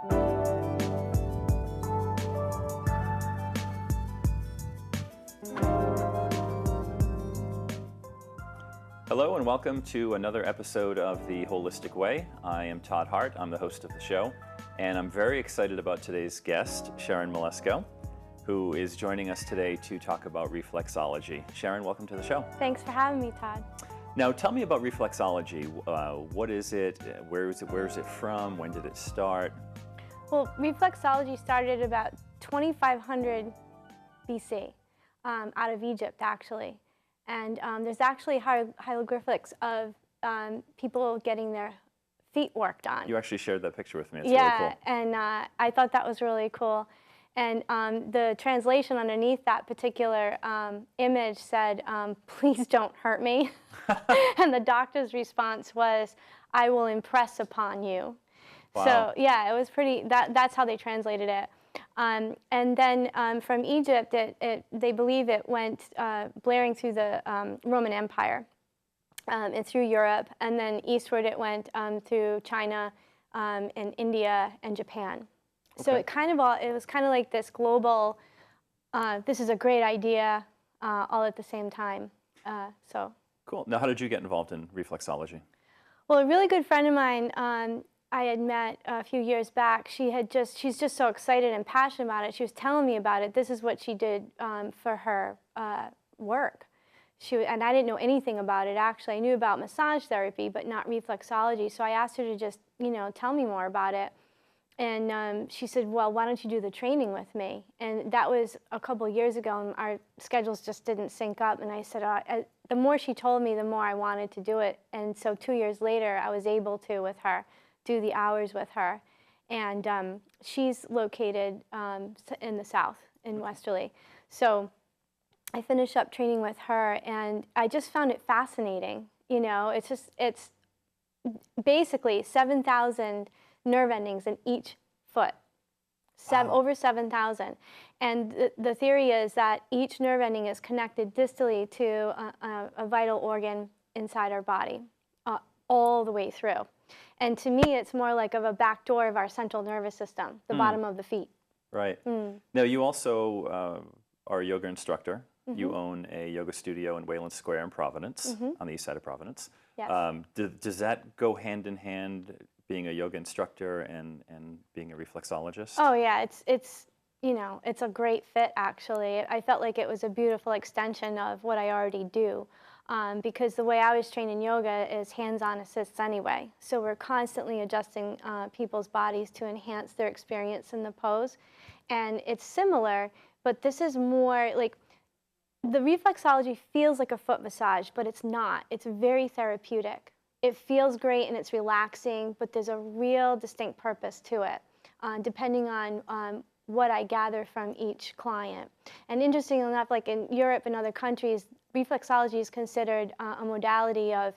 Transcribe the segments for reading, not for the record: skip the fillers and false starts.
Hello and welcome to another episode of The Holistic Way. I am Todd Hart, I'm the host of the show, and I'm very excited about today's guest, Sharon Malesko, who is joining us today to talk about reflexology. Sharon, welcome to the show. Thanks for having me, Todd. Now tell me about reflexology. What is it? Where is it from? When did it start? Well, reflexology started about 2500 BC, out of Egypt, actually. And there's actually hieroglyphics of people getting their feet worked on. You actually shared that picture with me. It's really cool. Yeah, and I thought that was really cool. And the translation underneath that particular image said, "Please don't hurt me." And the doctor's response was, "I will impress upon you." Wow. So yeah, it was pretty. That's how they translated it. And then from Egypt, they believe it went blaring through the Roman Empire and through Europe, and then eastward it went through China and India and Japan. Okay. So it was kind of like this global, this is a great idea, all at the same time. Cool. Now, how did you get involved in reflexology? Well, a really good friend of mine I had met a few years back, she's just so excited and passionate about it. She was telling me about it. This is what she did for her work. And I didn't know anything about it, actually. I knew about massage therapy, but not reflexology. So I asked her to just, tell me more about it. And she said, well, why don't you do the training with me? And that was a couple of years ago, and our schedules just didn't sync up. And I said, the more she told me, the more I wanted to do it. And so 2 years later, I was able to, with her, do the hours with her. And she's located in the south, in Westerly. So I finished up training with her, and I just found it fascinating. It's basically 7,000 nerve endings in each foot. Wow. Over 7,000. And the theory is that each nerve ending is connected distally to a vital organ inside our body, all the way through. And to me, it's more like of a back door of our central nervous system, the bottom of the feet. Right. Now, you also are a yoga instructor. Mm-hmm. You own a yoga studio in Wayland Square in Providence, on the east side of Providence. Yes. Does that go hand in hand, being a yoga instructor and being a reflexologist? Oh yeah, it's a great fit, actually. I felt like it was a beautiful extension of what I already do. Because the way I was trained in yoga is hands-on assists anyway. So we're constantly adjusting people's bodies to enhance their experience in the pose. And it's similar, but this is more like, the reflexology feels like a foot massage, but it's not. It's very therapeutic. It feels great and it's relaxing, but there's a real distinct purpose to it, depending on what I gather from each client. And interestingly enough, like in Europe and other countries, reflexology is considered a modality of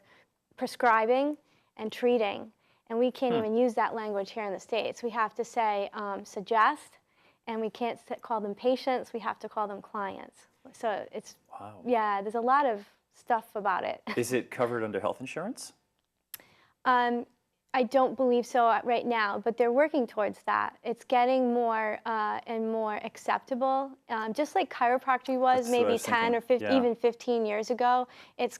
prescribing and treating. And we can't even use that language here in the States. We have to say suggest, and we can't call them patients, we have to call them clients. So it's, wow. Yeah, there's a lot of stuff about it. Is it covered under health insurance? I don't believe so right now, but they're working towards that. It's getting more and more acceptable. Just like chiropractic was maybe 10 or 15, even 15 years ago, it's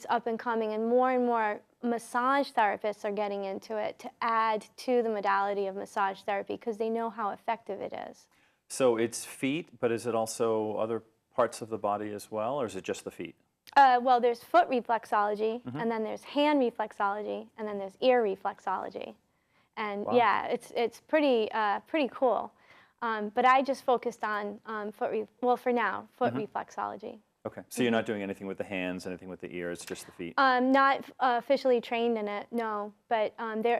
up and coming, and more massage therapists are getting into it to add to the modality of massage therapy because they know how effective it is. So it's feet, but is it also other parts of the body as well, or is it just the feet? Well, there's foot reflexology, and then there's hand reflexology, and then there's ear reflexology. And wow. Yeah, it's pretty cool. But I just focused on foot reflexology. Okay, so you're not doing anything with the hands, anything with the ears, just the feet? Not officially trained in it, no. But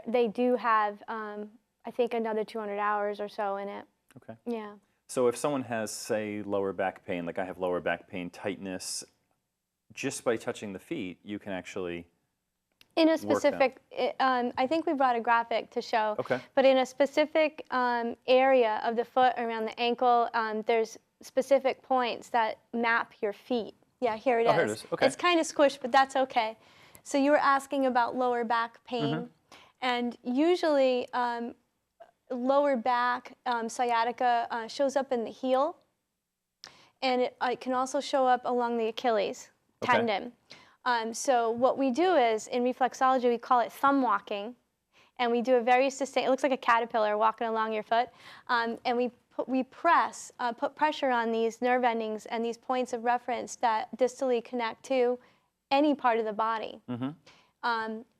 they do have, I think, another 200 hours or so in it. Okay. Yeah. So if someone has, say, lower back pain, like I have lower back pain, tightness, just by touching the feet, you can actually in a specific, I think we brought a graphic to show, but in a specific area of the foot around the ankle, there's specific points that map your feet. Yeah, here it is. Here it is. Okay. It's kind of squished, but that's okay. So you were asking about lower back pain, and usually, lower back, sciatica shows up in the heel, and it can also show up along the Achilles tendon. So what we do is, in reflexology, we call it thumb walking, and we do a very sustained, it looks like a caterpillar walking along your foot, and we put pressure on these nerve endings and these points of reference that distally connect to any part of the body.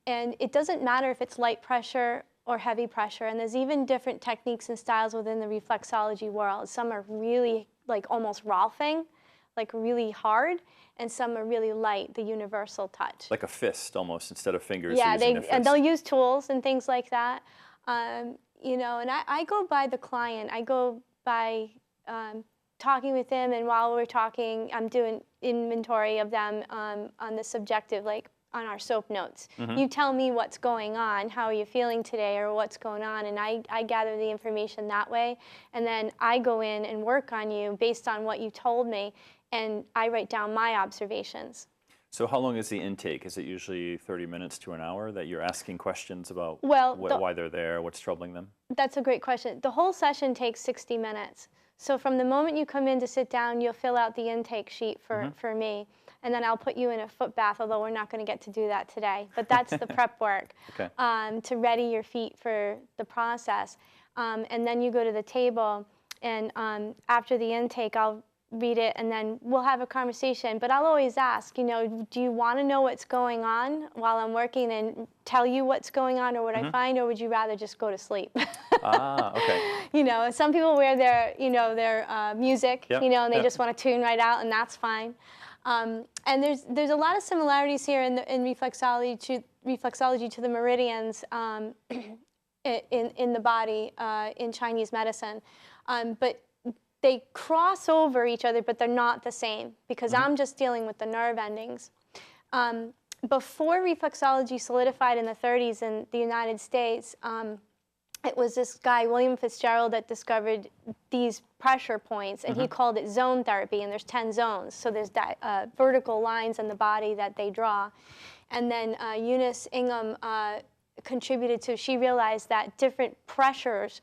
And it doesn't matter if it's light pressure or heavy pressure, and there's even different techniques and styles within the reflexology world. Some are really like almost Rolfing, like really hard, and some are really light, the universal touch. Like a fist almost, instead of fingers. Yeah, and they'll use tools and things like that. You know, and I go by the client. I go by talking with them, and while we're talking, I'm doing inventory of them on the subjective, like on our SOAP notes. You tell me what's going on, how are you feeling today, or what's going on, and I gather the information that way, and then I go in and work on you based on what you told me, and I write down my observations. So how long is the intake? Is it usually 30 minutes to an hour that you're asking questions about why they're there, what's troubling them? That's a great question. The whole session takes 60 minutes. So from the moment you come in to sit down, you'll fill out the intake sheet for me, and then I'll put you in a foot bath, although we're not going to get to do that today. But that's the prep work to ready your feet for the process. And then you go to the table, and after the intake, I'll read it, and then we'll have a conversation. But I'll always ask, you know, do you want to know what's going on while I'm working and tell you what's going on or what I find, or would you rather just go to sleep? You know, some people wear their, you know, their music, you know, and they just want to tune right out, and that's fine. And there's a lot of similarities here in reflexology to the meridians in the body in Chinese medicine, but they cross over each other, but they're not the same, because I'm just dealing with the nerve endings. Before reflexology solidified in the 30s in the United States, it was this guy, William Fitzgerald, that discovered these pressure points, and he called it zone therapy, and there's 10 zones. So there's vertical lines in the body that they draw. And then Eunice Ingham contributed to, she realized that different pressures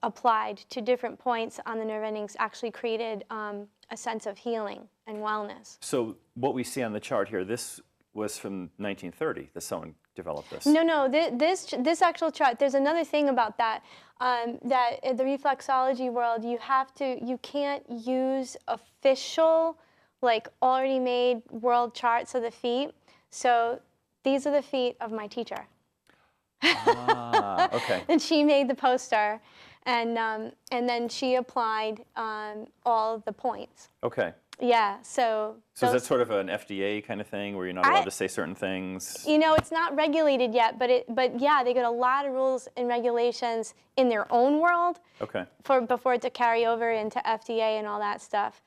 applied to different points on the nerve endings actually created a sense of healing and wellness. So what we see on the chart here, this was from 1930 that someone developed this. No, this actual chart, there's another thing about that, that in the reflexology world, you can't use official, like already made world charts of the feet. So these are the feet of my teacher. Okay. And she made the poster, and then she applied all the points. Okay. Yeah, so is that sort of an FDA kind of thing where you're not allowed to say certain things? You know, it's not regulated yet, but yeah, they got a lot of rules and regulations in their own world before it to carry over into FDA and all that stuff.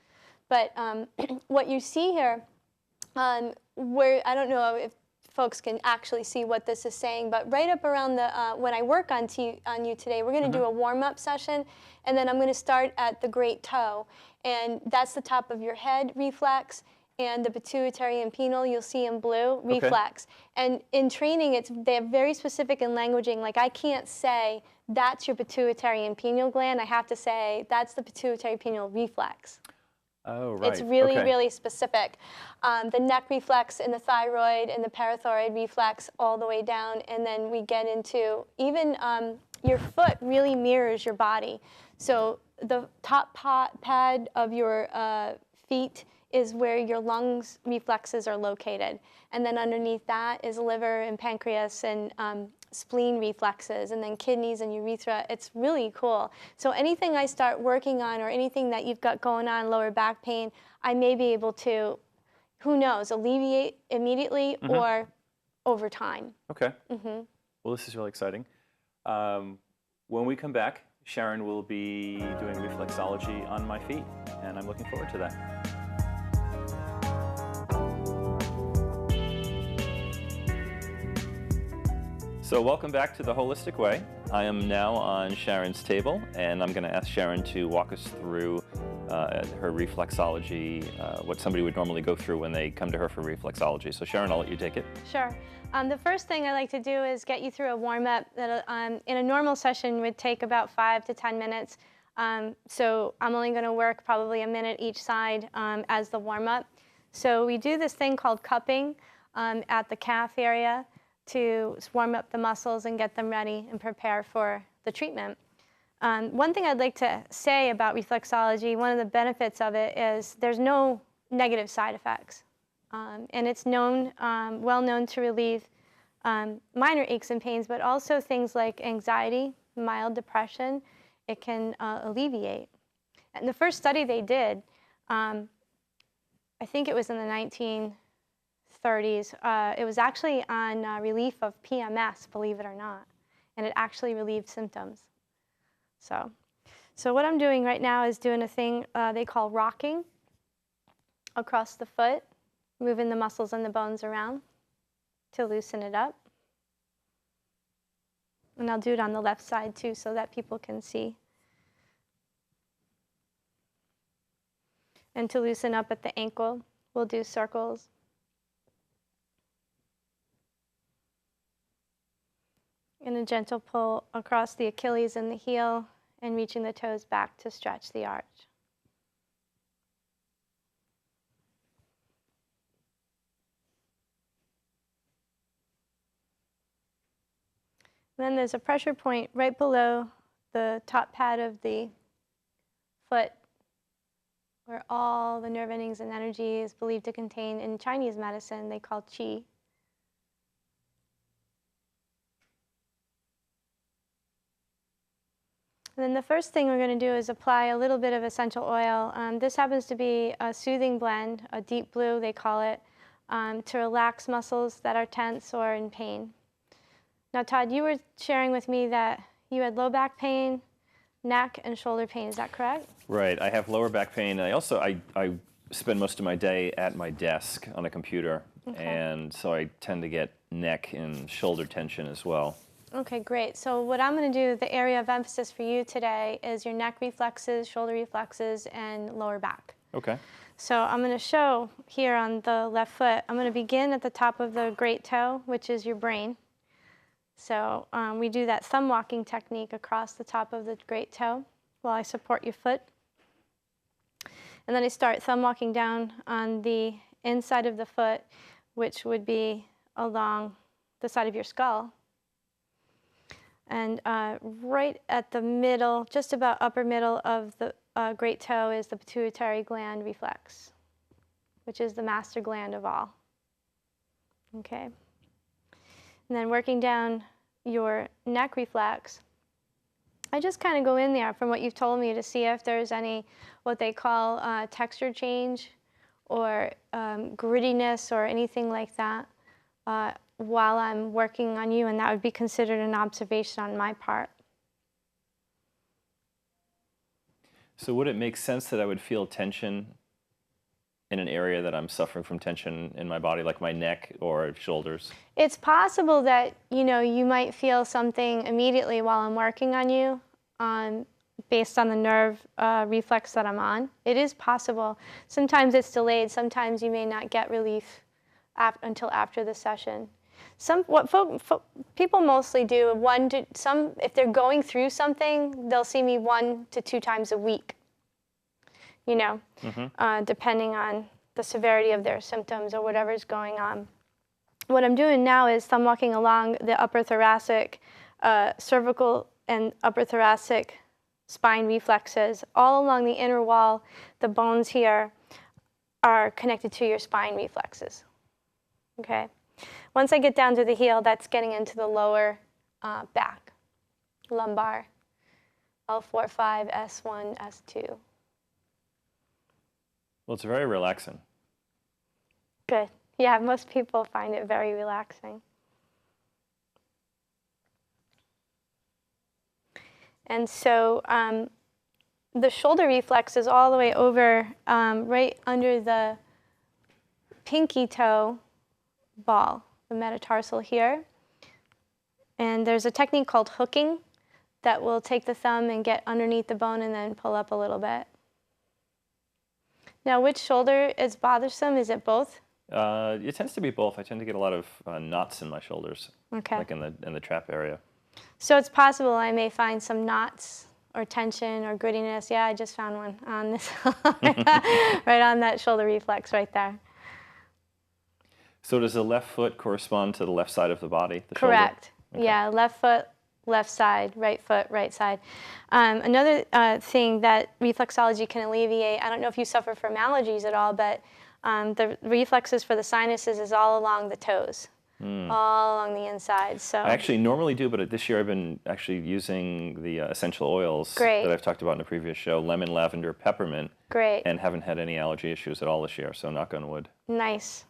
But what you see here, where I don't know if folks can actually see what this is saying, but right up around the, when I work on you today, we're going to do a warm-up session, and then I'm going to start at the great toe. And that's the top of your head reflex, and the pituitary and pineal, you'll see in blue, reflex. And in training, they're very specific in languaging. Like, I can't say, that's your pituitary and pineal gland. I have to say, that's the pituitary pineal reflex. Oh, right. It's really, really specific. The neck reflex and the thyroid and the parathyroid reflex all the way down. And then we get into even your foot really mirrors your body. So the top pad of your feet is where your lungs reflexes are located. And then underneath that is liver and pancreas and spleen reflexes, and then kidneys and urethra. It's really cool. So anything I start working on, or anything that you've got going on, lower back pain, I may be able to, who knows, alleviate immediately or over time. Okay. Well, this is really exciting. When we come back, Sharon will be doing reflexology on my feet, and I'm looking forward to that. So welcome back to The Holistic Way. I am now on Sharon's table, and I'm going to ask Sharon to walk us through her reflexology, what somebody would normally go through when they come to her for reflexology. So Sharon, I'll let you take it. Sure. The first thing I like to do is get you through a warm-up that in a normal session would take about 5 to 10 minutes. So I'm only going to work probably a minute each side as the warm-up. So we do this thing called cupping at the calf area to warm up the muscles and get them ready and prepare for the treatment. One thing I'd like to say about reflexology, one of the benefits of it is there's no negative side effects. And it's well known to relieve minor aches and pains, but also things like anxiety, mild depression, it can alleviate. And the first study they did, I think it was in the 1930s, it was actually on relief of PMS, believe it or not, and it actually relieved symptoms. So what I'm doing right now is doing a thing they call rocking across the foot, moving the muscles and the bones around to loosen it up. And I'll do it on the left side too so that people can see. And to loosen up at the ankle, we'll do circles. And a gentle pull across the Achilles and the heel and reaching the toes back to stretch the arch. Then there's a pressure point right below the top pad of the foot where all the nerve endings and energy is believed to contain. In Chinese medicine, they call qi. And then the first thing we're going to do is apply a little bit of essential oil. This happens to be a soothing blend, a deep blue they call it, to relax muscles that are tense or in pain. Now, Todd, you were sharing with me that you had low back pain, neck, and shoulder pain. Is that correct? Right. I have lower back pain. I spend most of my day at my desk on a computer, and so I tend to get neck and shoulder tension as well. Okay, great. So what I'm going to do, the area of emphasis for you today is your neck reflexes, shoulder reflexes, and lower back. Okay. So I'm going to show here on the left foot, I'm going to begin at the top of the great toe, which is your brain. So we do that thumb walking technique across the top of the great toe while I support your foot. And then I start thumb walking down on the inside of the foot, which would be along the side of your skull. And right at the middle, just about upper middle of the great toe is the pituitary gland reflex, which is the master gland of all. Okay. And then working down your neck reflex, I just kind of go in there from what you've told me to see if there's any what they call texture change or grittiness or anything like that while I'm working on you, and that would be considered an observation on my part. So would it make sense that I would feel tension in an area that I'm suffering from tension in my body, like my neck or shoulders? It's possible that you might feel something immediately while I'm working on you, based on the nerve reflex that I'm on. It is possible. Sometimes it's delayed. Sometimes you may not get relief until after the session. What people mostly do, if they're going through something, they'll see me 1 to 2 times a week, depending on the severity of their symptoms or whatever's going on. What I'm doing now is thumb walking along the upper thoracic, cervical and upper thoracic spine reflexes. All along the inner wall, the bones here are connected to your spine reflexes. Okay. Once I get down to the heel, that's getting into the lower back, lumbar, L4, 5, S1, S2. Well, it's very relaxing. Good. Yeah, most people find it very relaxing. And so the shoulder reflex is all the way over right under the pinky toe ball, the metatarsal here. And there's a technique called hooking that will take the thumb and get underneath the bone and then pull up a little bit. Now, which shoulder is bothersome? Is it both? It tends to be both. I tend to get a lot of knots in my shoulders, Okay. like in the trap area. So it's possible I may find some knots or tension or grittiness. Yeah, I just found one on this, right on that shoulder reflex right there. So does the left foot correspond to the left side of the body, the Correct. shoulder? Okay. Yeah, left foot, left side, right foot, right side. Another thing that reflexology can alleviate, I don't know if you suffer from allergies at all, but the reflexes for the sinuses is all along the toes, all along the inside. So I actually normally do, but this year I've been actually using the essential oils that I've talked about in a previous show, lemon, lavender, peppermint. Great. And haven't had any allergy issues at all this year, so knock on wood. Nice.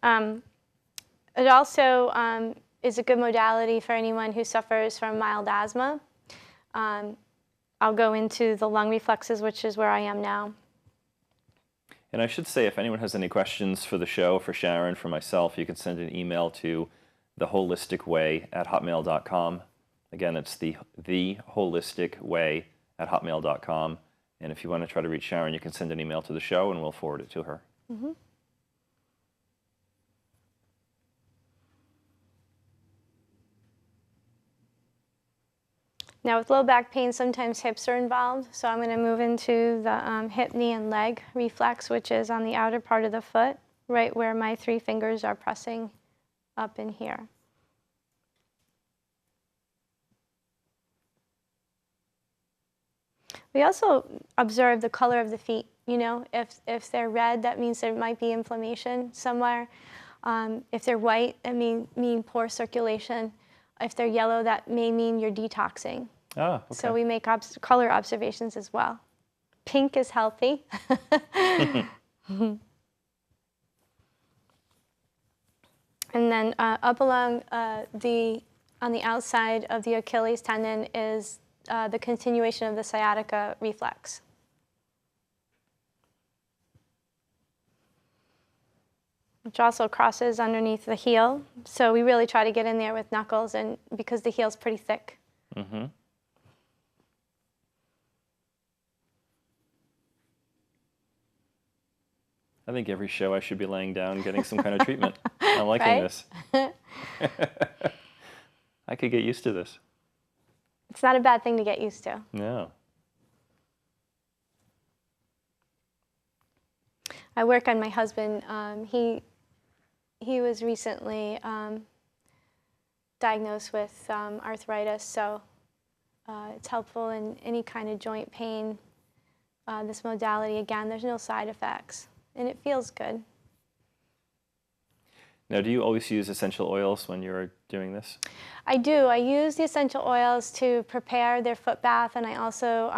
It also is a good modality for anyone who suffers from mild asthma. I'll go into the lung reflexes, which is where I am now. And I should say, if anyone has any questions for the show, for Sharon, for myself, you can send an email to theholisticway@hotmail.com. Again, it's theholisticway@hotmail.com. And if you want to try to reach Sharon, you can send an email to the show, and we'll forward it to her. Mm-hmm. Now with low back pain, sometimes hips are involved, so I'm going to move into the hip, knee, and leg reflex, which is on the outer part of the foot, right where my 3 fingers are pressing up in here. We also observe the color of the feet. You know, if they're red, that means there might be inflammation somewhere. If they're white, that mean poor circulation. If they're yellow, that may mean you're detoxing. Ah, okay. So we make color observations as well. Pink is healthy. And then up along on the outside of the Achilles tendon is the continuation of the sciatica reflex. Which also crosses underneath the heel. So we really try to get in there with knuckles, and because the heel's pretty thick. Mm-hmm. I think every show I should be laying down getting some kind of treatment. I'm liking this. I could get used to this. It's not a bad thing to get used to. No. I work on my husband. He was recently diagnosed with arthritis, so it's helpful in any kind of joint pain. This modality, again, there's no side effects, and it feels good. Now, do you always use essential oils when you're doing this? I do. I use the essential oils to prepare their foot bath, and I also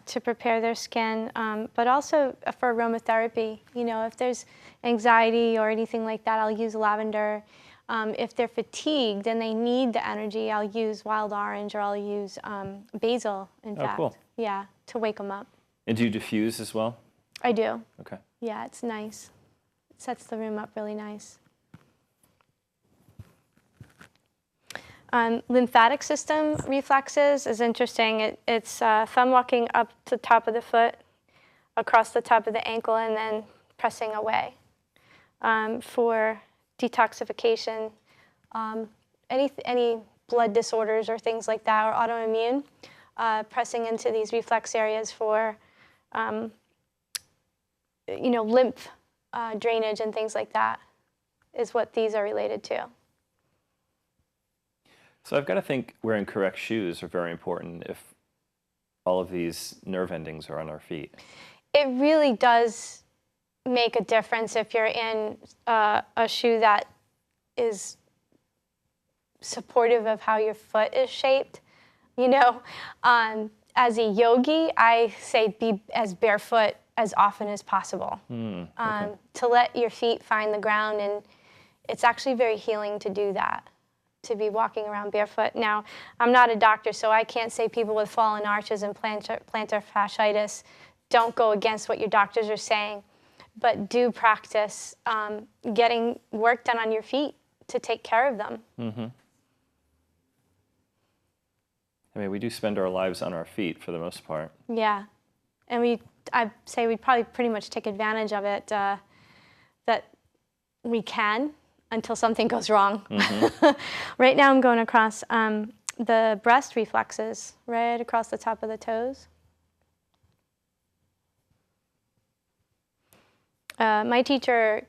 to prepare their skin, but also for aromatherapy. You know, if there's anxiety or anything like that, I'll use lavender. If they're fatigued and they need the energy, I'll use wild orange, or I'll use basil, in fact. Cool. Yeah, to wake them up. And do you diffuse as well? I do. Okay. Yeah, it's nice. It sets the room up really nice. Lymphatic system reflexes is interesting. It's thumb walking up to the top of the foot, across the top of the ankle, and then pressing away. For detoxification, any blood disorders or things like that, or autoimmune, pressing into these reflex areas for lymph drainage and things like that is what these are related to. So I've got to think wearing correct shoes are very important if all of these nerve endings are on our feet. It really does make a difference if you're in a shoe that is supportive of how your foot is shaped. You know, as a yogi, I say be as barefoot as often as possible. Okay. To let your feet find the ground, and it's actually very healing to do that, to be walking around barefoot. Now, I'm not a doctor, so I can't say people with fallen arches and plantar fasciitis don't go against what your doctors are saying, but do practice getting work done on your feet to take care of them. Mm-hmm. I mean, we do spend our lives on our feet for the most part. Yeah, and we I'd say we probably pretty much take advantage of it, that we can until something goes wrong. Mm-hmm. Right now I'm going across the breast reflexes, right across the top of the toes. My teacher,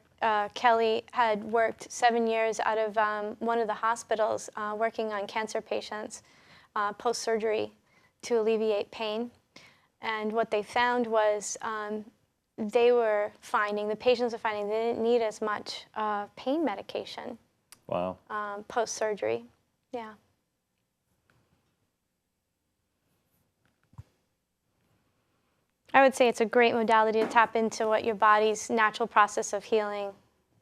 Kelly, had worked 7 years out of one of the hospitals working on cancer patients post-surgery to alleviate pain. And what they found was the patients were finding they didn't need as much pain medication. Wow. Post-surgery. Yeah. I would say it's a great modality to tap into what your body's natural process of healing,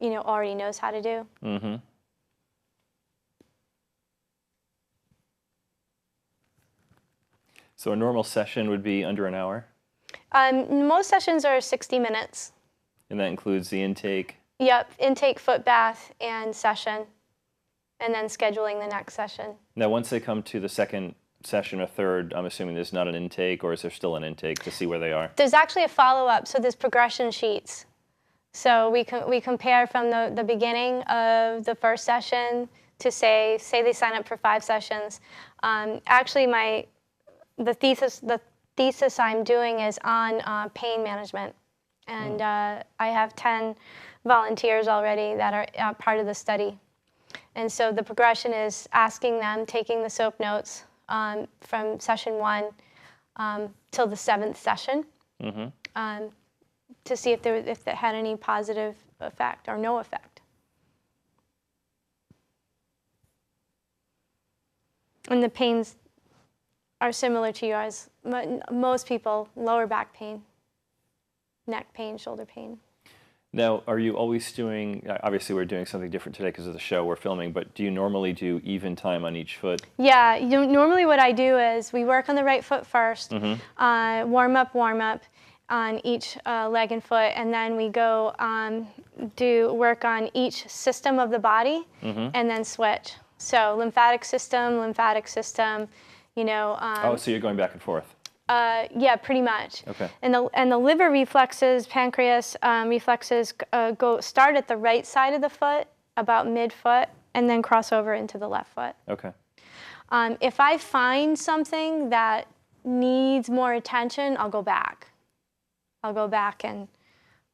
already knows how to do. Mm-hmm. So a normal session would be under an hour? Most sessions are 60 minutes. And that includes the intake? Yep, intake, foot bath, and session, and then scheduling the next session. Now, once they come to the second session or third, I'm assuming there's not an intake, or is there still an intake to see where they are? There's actually a follow-up, so there's progression sheets. So we compare from the beginning of the first session to say they sign up for 5 sessions. Actually, the thesis I'm doing is on pain management, and I have 10 volunteers already that are part of the study. And so the progression is asking them, taking the SOAP notes from session 1 till the 7th session, mm-hmm. To see if that had any positive effect or no effect. And the pains are similar to yours. Most people, lower back pain, neck pain, shoulder pain. Now, are you always doing, obviously we're doing something different today because of the show we're filming, but do you normally do even time on each foot? Yeah, normally what I do is we work on the right foot first, mm-hmm. Warm up on each leg and foot, and then we go do work on each system of the body, mm-hmm. and then switch. So lymphatic system, oh, so you're going back and forth? Yeah, pretty much. Okay. And the liver reflexes, pancreas reflexes start at the right side of the foot, about mid-foot, and then cross over into the left foot. Okay. If I find something that needs more attention, I'll go back. I'll go back and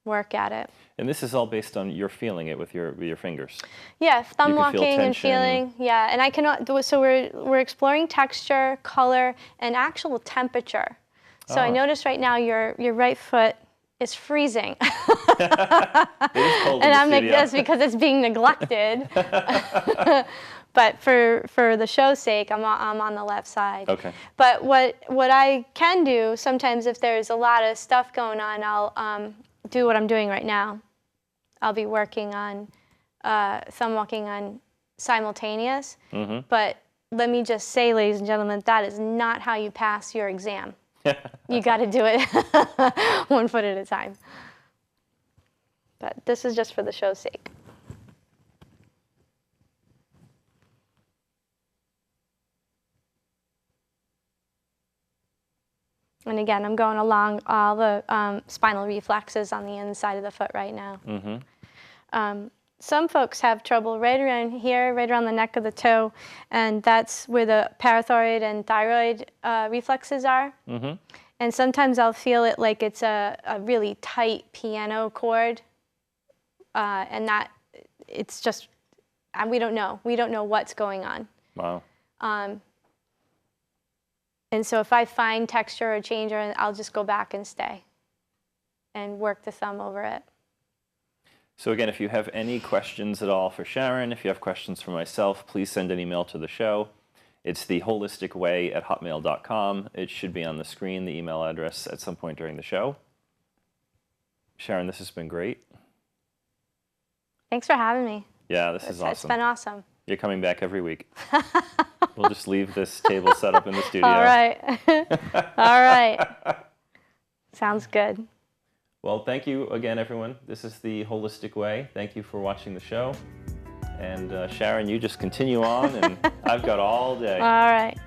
work at it. And this is all based on your feeling it with your fingers? Yeah, thumb walking and feeling. Yeah, and I cannot do it. So we're exploring texture, color, and actual temperature. So I notice right now your right foot is freezing. It is cold and in I'm the like, studio. that's because it's being neglected. But for the show's sake, I'm on the left side. Okay. But what I can do sometimes, if there's a lot of stuff going on, I'll do what I'm doing right now. I'll be working on thumb walking on simultaneous. Mm-hmm. But let me just say, ladies and gentlemen, that is not how you pass your exam. You got to do it 1 foot at a time. But this is just for the show's sake. And again, I'm going along all the spinal reflexes on the inside of the foot right now. Mm-hmm. Some folks have trouble right around here, right around the neck of the toe, and that's where the parathyroid and thyroid reflexes are. Mm-hmm. And sometimes I'll feel it like it's a really tight piano chord, and that it's just, we don't know. We don't know what's going on. Wow. And so if I find texture or change, I'll just go back and stay and work the thumb over it. So again, if you have any questions at all for Sharon, if you have questions for myself, please send an email to the show. It's theholisticway@hotmail.com. It should be on the screen, the email address, at some point during the show. Sharon, this has been great. Thanks for having me. Yeah, this is awesome. It's been awesome. You're coming back every week. We'll just leave this table set up in the studio. All right. All right. Sounds good. Well, thank you again, everyone. This is The Holistic Way. Thank you for watching the show. And Sharon, you just continue on, and I've got all day. All right.